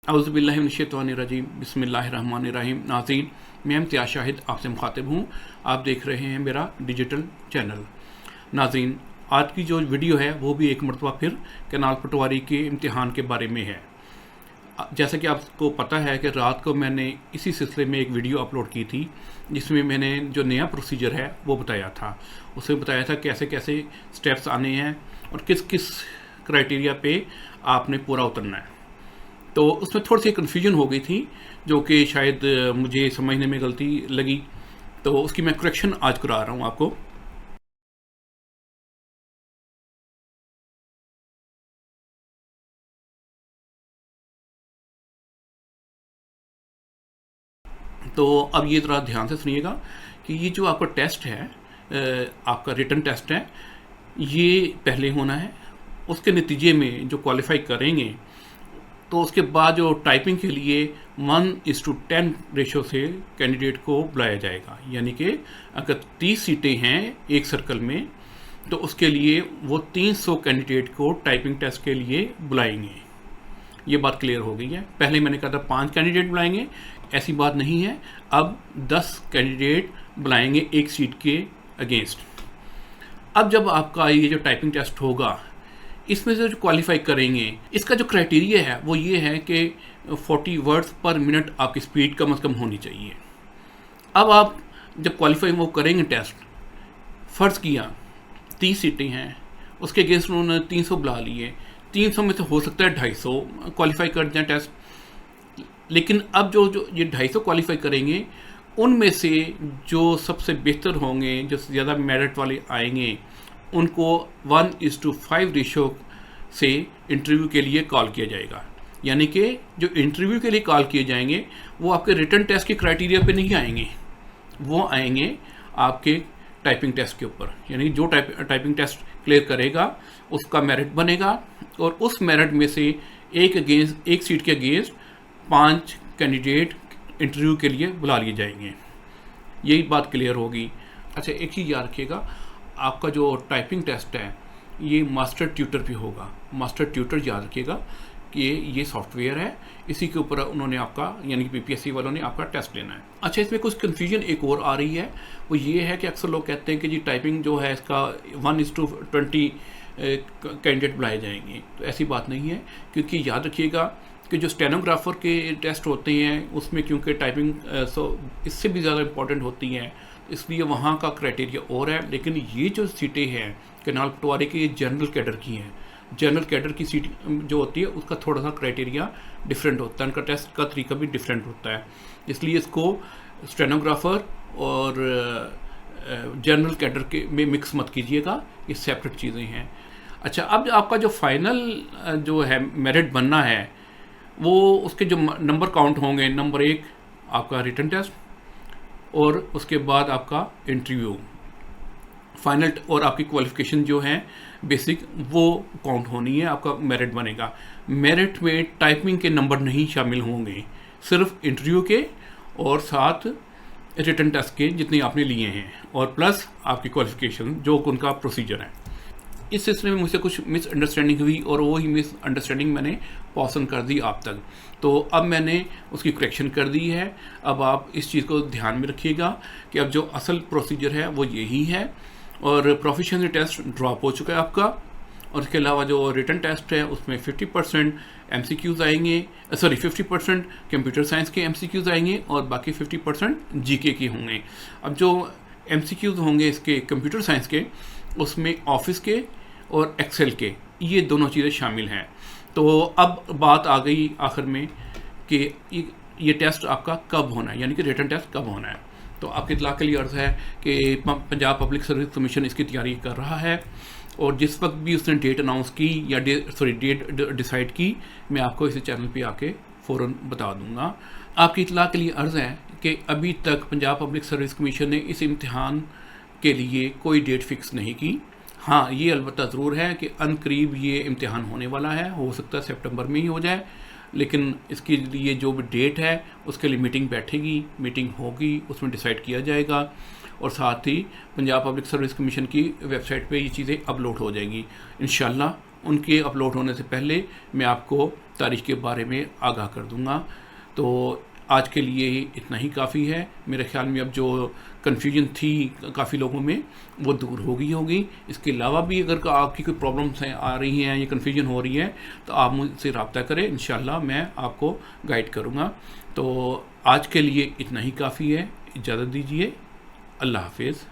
औज़ुबिल्लाहिमिनश्शैतानिर्रजीम बिस्मिल्लाहिर्रहमानिर्रहीम। नाज़रीन, मैं इम्तियाज़ शाहिद आपसे मुखातिब हूँ। आप देख रहे हैं मेरा डिजिटल चैनल। नाज़रीन, आज की जो वीडियो है वो भी एक मरतबा फिर कैनाल पटवारी के इम्तिहान के बारे में है। जैसा कि आपको पता है कि रात को मैंने इसी सिलसिले में एक वीडियो अपलोड की थी, जिसमें मैंने जो नया प्रोसीजर है वो बताया था। उसमें बताया था कैसे कैसे स्टेप्स आने हैं और किस किस क्राइटेरिया पे आपने पूरा उतरना है। तो उसमें थोड़ी सी कन्फ्यूजन हो गई थी, जो कि शायद मुझे समझने में गलती लगी, तो उसकी मैं करेक्शन आज करा रहा हूँ आपको। तो अब ये ज़रा ध्यान से सुनिएगा कि ये जो आपका टेस्ट है, आपका रिटन टेस्ट है, ये पहले होना है। उसके नतीजे में जो क्वालिफाई करेंगे तो उसके बाद जो टाइपिंग के लिए 1:10 रेशो से कैंडिडेट को बुलाया जाएगा। यानी कि अगर 30 सीटें हैं एक सर्कल में, तो उसके लिए वो 300 कैंडिडेट को टाइपिंग टेस्ट के लिए बुलाएंगे। ये बात क्लियर हो गई है। पहले मैंने कहा था 5 कैंडिडेट बुलाएंगे, ऐसी बात नहीं है। अब 10 कैंडिडेट बुलाएंगे एक सीट के अगेंस्ट। अब जब आपका ये जो टाइपिंग टेस्ट होगा, इसमें से जो क्वालिफाई करेंगे, इसका जो क्राइटेरिया है वो ये है कि 40 वर्ड्स पर मिनट आपकी स्पीड कम से कम होनी चाहिए। अब आप जब क्वालिफाई वो करेंगे टेस्ट, फ़र्ज़ किया 30 सीटें हैं, उसके अगेंस्ट उन्होंने 300 बुला लिए। 300 में से हो सकता है 250 क्वालिफाई कर जाए टेस्ट। लेकिन अब जो ये 250 क्वालिफाई करेंगे, उनमें से जो सबसे बेहतर होंगे, जो ज़्यादा मेरिट वाले आएंगे, उनको 1:5 रेशो से इंटरव्यू के लिए कॉल किया जाएगा। यानी कि जो इंटरव्यू के लिए कॉल किए जाएंगे वो आपके रिटन टेस्ट के क्राइटेरिया पे नहीं आएंगे, वो आएंगे आपके टाइपिंग टेस्ट के ऊपर। यानी जो टाइपिंग टेस्ट क्लियर करेगा उसका मेरिट बनेगा, और उस मेरिट में से एक सीट के अगेंस्ट 5 कैंडिडेट इंटरव्यू के लिए बुला लिए जाएंगे। यही बात क्लियर होगी। अच्छा, एक चीज़ याद रखिएगा, आपका जो टाइपिंग टेस्ट है ये मास्टर ट्यूटर पे होगा। मास्टर ट्यूटर याद रखिएगा कि ये सॉफ्टवेयर है, इसी के ऊपर उन्होंने आपका, यानी कि पीपीएससी वालों ने आपका टेस्ट लेना है। अच्छा, इसमें कुछ कन्फ्यूजन एक और आ रही है, वो ये है कि अक्सर लोग कहते हैं कि जी टाइपिंग जो है इसका 1:20 कैंडिडेट बुलाए जाएंगे। तो ऐसी बात नहीं है, क्योंकि याद रखिएगा कि जो स्टेनोग्राफर के टेस्ट होते हैं उसमें क्योंकि टाइपिंग इससे भी ज़्यादा इंपॉर्टेंट होती हैं, इसलिए वहाँ का क्राइटेरिया और है। लेकिन ये जो सीटें हैं कैनाल पटवारी की, ये जनरल कैडर की हैं। जनरल कैडर की सीट जो होती है उसका थोड़ा सा क्राइटेरिया डिफरेंट होता है, उनका टेस्ट का तरीका भी डिफरेंट होता है। इसलिए इसको स्टेनोग्राफर और जनरल कैडर के में मिक्स मत कीजिएगा, ये सेपरेट चीज़ें हैं। अच्छा, अब आपका जो फाइनल जो है मेरिट बनना है, वो उसके जो नंबर काउंट होंगे, नंबर 1 आपका रिटन टेस्ट, और उसके बाद आपका इंटरव्यू फाइनल, और आपकी क्वालिफिकेशन जो है बेसिक, वो काउंट होनी है, आपका मेरिट बनेगा। मेरिट में टाइपिंग के नंबर नहीं शामिल होंगे, सिर्फ इंटरव्यू के और साथ रिटन टेस्ट के जितने आपने लिए हैं, और प्लस आपकी क्वालिफिकेशन जो उनका प्रोसीजर है। इस सिलसिले में मुझसे कुछ मिसअंडरस्टैंडिंग हुई, और वो ही मिसअंडरस्टैंडिंग मैंने पास ऑन कर दी आप तक। तो अब मैंने उसकी करेक्शन कर दी है। अब आप इस चीज़ को ध्यान में रखिएगा कि अब जो असल प्रोसीजर है वो यही है, और प्रोफिशिएंसी टेस्ट ड्रॉप हो चुका है आपका, और इसके अलावा जो रिटन टेस्ट है उसमें 50% MCQs आएंगे, 50% कंप्यूटर साइंस के MCQs आएंगे, और बाकी 50% GK के होंगे। अब जो MCQs होंगे इसके कंप्यूटर साइंस के, उसमें ऑफिस के और एक्सेल के, ये दोनों चीज़ें शामिल हैं। तो अब बात आ गई आखिर में कि ये टेस्ट आपका कब होना है, यानी कि रिटन टेस्ट कब होना है। तो आपके इत्तला के लिए अर्ज़ है कि पंजाब पब्लिक सर्विस कमीशन इसकी तैयारी कर रहा है, और जिस वक्त भी उसने डेट अनाउंस की या डेट डिसाइड की, मैं आपको इसी चैनल पे आके फ़ौरन बता दूंगा। आपकी इत्तला के लिए अर्ज़ है कि अभी तक पंजाब पब्लिक सर्विस कमीशन ने इस इम्तिहान के लिए कोई डेट फिक्स नहीं की। हाँ, ये अलबत्ता ज़रूर है कि अनकरीब ये इम्तिहान होने वाला है, हो सकता है सितंबर में ही हो जाए, लेकिन इसके लिए जो भी डेट है उसके लिए मीटिंग बैठेगी, मीटिंग होगी, उसमें डिसाइड किया जाएगा, और साथ ही पंजाब पब्लिक सर्विस कमीशन की वेबसाइट पे ये चीज़ें अपलोड हो जाएंगी इंशाल्लाह। उनके अपलोड होने से पहले मैं आपको तारीख के बारे में आगाह कर दूंगा। तो आज के लिए इतना ही काफ़ी है। मेरे ख्याल में अब जो कन्फ्यूजन थी काफ़ी लोगों में वो दूर होगी। इसके अलावा भी अगर आपकी कोई प्रॉब्लम्स हैं आ रही हैं या कन्फ्यूजन हो रही है तो आप मुझसे रब्ता करें, इंशाल्लाह मैं आपको गाइड करूँगा। तो आज के लिए इतना ही काफ़ी है, इजाज़त दीजिए। अल्लाह हाफिज़।